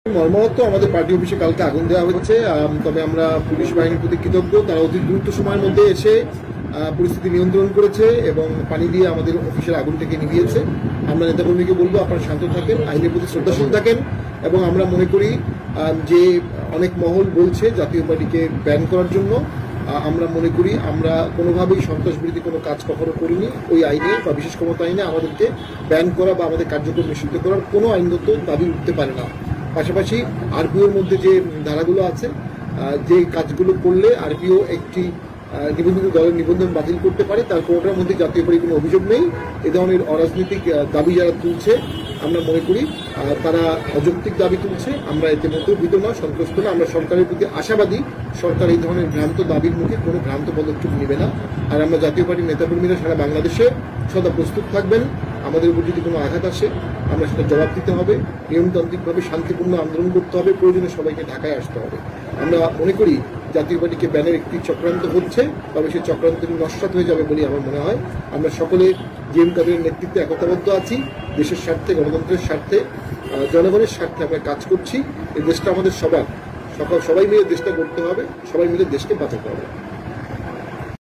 মর্মাহত আমাদের পার্টি অফিসে কালকে আগুন দেওয়া হচ্ছে। তবে আমরা পুলিশ বাহিনীর প্রতি কৃতজ্ঞ। তারা অতি দ্রুত সময়ের মধ্যে এসে পরিস্থিতি নিয়ন্ত্রণ করেছে এবং পানি দিয়ে আমাদের অফিসের আগুনটাকে নিভিয়েছে। আমরা নেতাকর্মীকে বলবো আপনারা শান্ত থাকেন, আইনের প্রতি শ্রদ্ধাশীল থাকেন এবং আমরা মনে করি যে অনেক মহল বলছে জাতীয় পার্টিকে ব্যান করার জন্য। আমরা মনে করি আমরা কোনোভাবেই সন্ত্রাসবিরোধী কোনো কাজ কখনো করিনি। ওই আইনে বা বিশেষ ক্ষমতা আইনে আমাদেরকে ব্যান করা বা আমাদের কার্যক্রম নিষিদ্ধ করার কোনো আইনগত দাবি উঠতে পারে না। পাশাপাশি আরপিওর মধ্যে যে ধারাগুলো আছে, যে কাজগুলো করলে আরপিও একটি নিবন্ধিত দলের নিবন্ধন বাতিল করতে পারে, তার কোনোটার মধ্যে জাতীয় পার্টির কোনো অভিযোগ নেই। এ ধরনের অরাজনৈতিক দাবি যারা তুলছে আমরা মনে করি তারা অযৌক্তিক দাবি তুলছে। আমরা এতে মোটেও ভীত না, সন্তুষ্ট না। আমরা সরকারের প্রতি আশাবাদী, সরকার এই ধরনের ভ্রান্ত দাবির মুখে কোনো ভ্রান্ত পদক্ষেপ নেবে না। আর আমরা জাতীয় পার্টির নেতাকর্মীরা সারা বাংলাদেশে সদা প্রস্তুত থাকবেন। আমাদের উপর যদি কোনো আঘাত আসে আমরা সেটা জবাব দিতে হবে, নিয়মতান্ত্রিকভাবে শান্তিপূর্ণ আন্দোলন করতে হবে, প্রয়োজনে সবাইকে ঢাকায় আসতে হবে। আমরা মনে করি জাতীয় পার্টিকে ব্যানের একটি চক্রান্ত হচ্ছে, তবে সেই চক্রান্ত নস্যাৎ হয়ে যাবে বলে আমার মনে হয়। আমরা সকলে জিএম কাদেরের নেতৃত্বে একতাবদ্ধ আছি। দেশের স্বার্থে, গণতন্ত্রের স্বার্থে, জনগণের স্বার্থে আমরা কাজ করছি। এই দেশটা আমাদের সবার, সবাই মিলে দেশটা গড়তে হবে, সবাই মিলে দেশকে বাঁচাতে হবে।